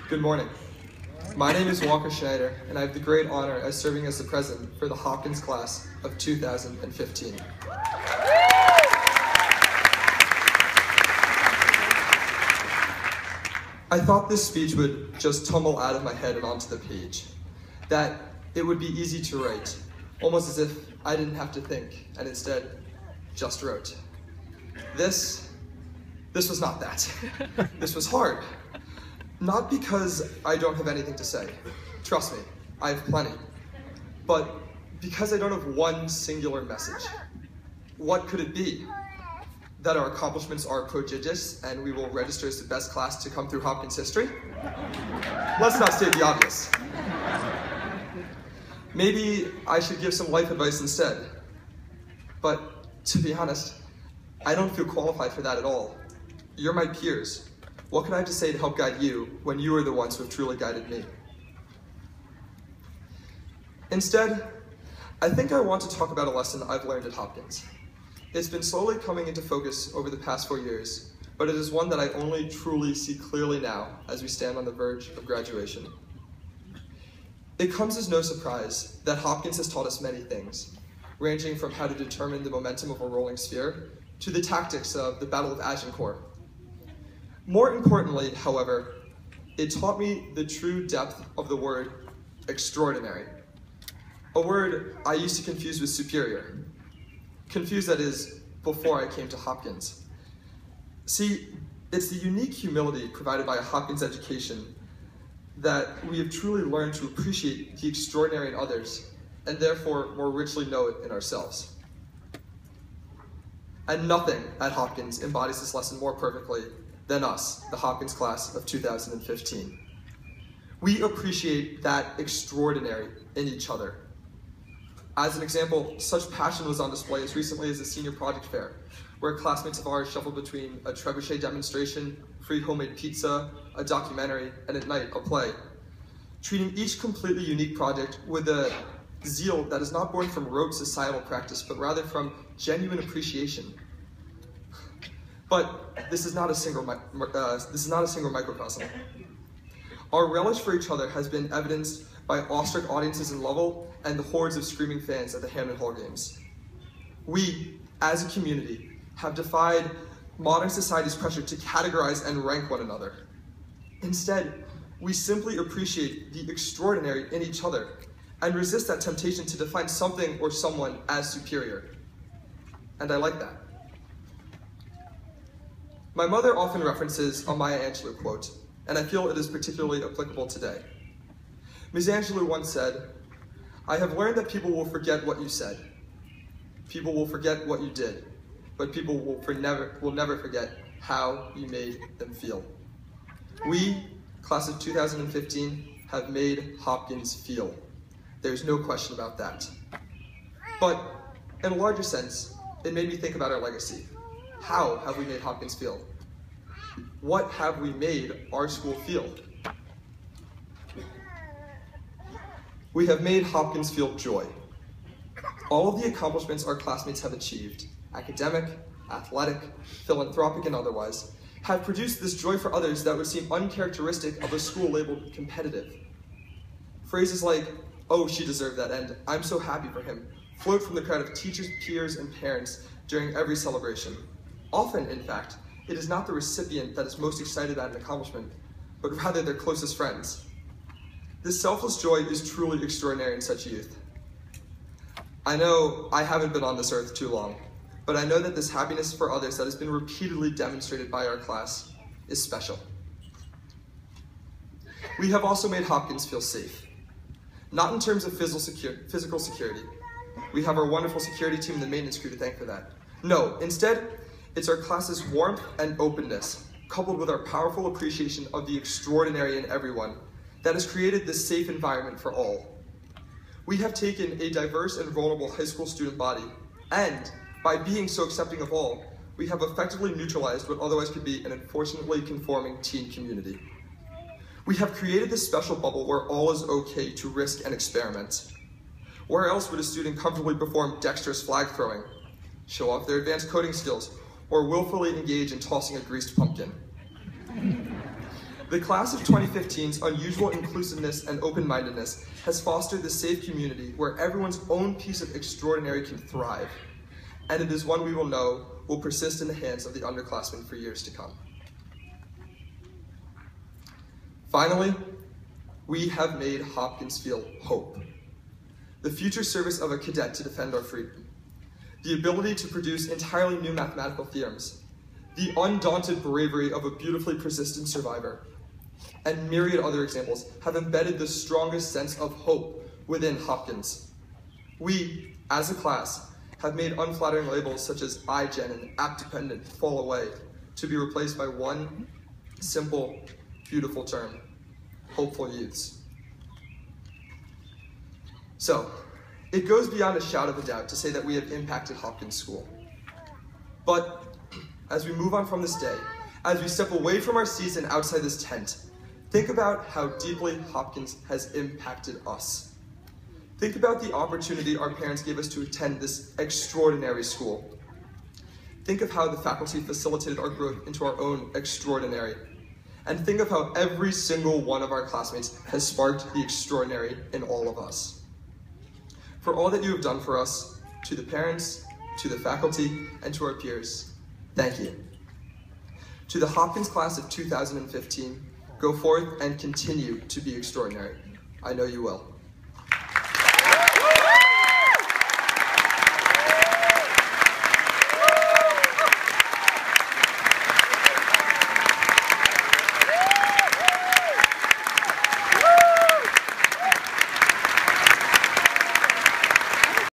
Good morning. My name is Walker Schneider, and I have the great honor as serving as the president for the Hopkins class of 2015. I thought this speech would just tumble out of my head and onto the page, that it would be easy to write, almost as if I didn't have to think, and instead just wrote. This was not that. This was hard. Not because I don't have anything to say. Trust me, I have plenty. But because I don't have one singular message. What could it be? That our accomplishments are prodigious and we will register as the best class to come through Hopkins history? Let's not state the obvious. Maybe I should give some life advice instead. But to be honest, I don't feel qualified for that at all. You're my peers. What could I have to say to help guide you when you are the ones who have truly guided me? Instead, I think I want to talk about a lesson I've learned at Hopkins. It's been slowly coming into focus over the past 4 years, but it is one that I only truly see clearly now as we stand on the verge of graduation. It comes as no surprise that Hopkins has taught us many things, ranging from how to determine the momentum of a rolling sphere to the tactics of the Battle of Agincourt. More importantly, however, it taught me the true depth of the word extraordinary, a word I used to confuse with superior. Confused, that is, before I came to Hopkins. See, it's the unique humility provided by a Hopkins education that we have truly learned to appreciate the extraordinary in others, and therefore more richly know it in ourselves. And nothing at Hopkins embodies this lesson more perfectly than us, the Hopkins class of 2015. We appreciate that extraordinary in each other. As an example, such passion was on display as recently as the senior project fair, where classmates of ours shuffled between a trebuchet demonstration, free homemade pizza, a documentary, and at night, a play, treating each completely unique project with a zeal that is not born from rote societal practice, but rather from genuine appreciation. But this is not a single microcosm. Our relish for each other has been evidenced by awestruck audiences in Lovell and the hordes of screaming fans at the Hampton Hall games. We, as a community, have defied modern society's pressure to categorize and rank one another. Instead, we simply appreciate the extraordinary in each other and resist that temptation to define something or someone as superior. And I like that. My mother often references a Maya Angelou quote, and I feel it is particularly applicable today. Ms. Angelou once said, "I have learned that people will forget what you said. People will forget what you did, but people will never forget how you made them feel." We, class of 2015, have made Hopkins feel. There's no question about that. But in a larger sense, it made me think about our legacy. How have we made Hopkins feel? What have we made our school feel? We have made Hopkins feel joy. All of the accomplishments our classmates have achieved, academic, athletic, philanthropic, and otherwise, have produced this joy for others that would seem uncharacteristic of a school labeled competitive. Phrases like, "Oh, she deserved that," and "I'm so happy for him," float from the crowd of teachers, peers, and parents during every celebration. Often, in fact, it is not the recipient that is most excited at an accomplishment, but rather their closest friends. This selfless joy is truly extraordinary in such youth. I know I haven't been on this earth too long, but I know that this happiness for others that has been repeatedly demonstrated by our class is special. We have also made Hopkins feel safe. Not in terms of physical security. We have our wonderful security team and the maintenance crew to thank for that. No, instead, it's our class's warmth and openness, coupled with our powerful appreciation of the extraordinary in everyone, that has created this safe environment for all. We have taken a diverse and vulnerable high school student body, and by being so accepting of all, we have effectively neutralized what otherwise could be an unfortunately conforming teen community. We have created this special bubble where all is okay to risk and experiment. Where else would a student comfortably perform dexterous flag throwing, show off their advanced coding skills, or willfully engage in tossing a greased pumpkin? The class of 2015's unusual inclusiveness and open-mindedness has fostered the safe community where everyone's own piece of extraordinary can thrive, and it is one we will know will persist in the hands of the underclassmen for years to come. Finally, we have made Hopkins feel hope. The future service of a cadet to defend our freedom, the ability to produce entirely new mathematical theorems, the undaunted bravery of a beautifully persistent survivor, and myriad other examples have embedded the strongest sense of hope within Hopkins. We, as a class, have made unflattering labels such as iGen and app-dependent fall away to be replaced by one simple, beautiful term: hopeful youths. So, it goes beyond a shout of a doubt to say that we have impacted Hopkins School. But as we move on from this day, as we step away from our seats and outside this tent, think about how deeply Hopkins has impacted us. Think about the opportunity our parents gave us to attend this extraordinary school. Think of how the faculty facilitated our growth into our own extraordinary. And think of how every single one of our classmates has sparked the extraordinary in all of us. For all that you have done for us, to the parents, to the faculty, and to our peers, thank you. To the Hopkins class of 2015, go forth and continue to be extraordinary. I know you will.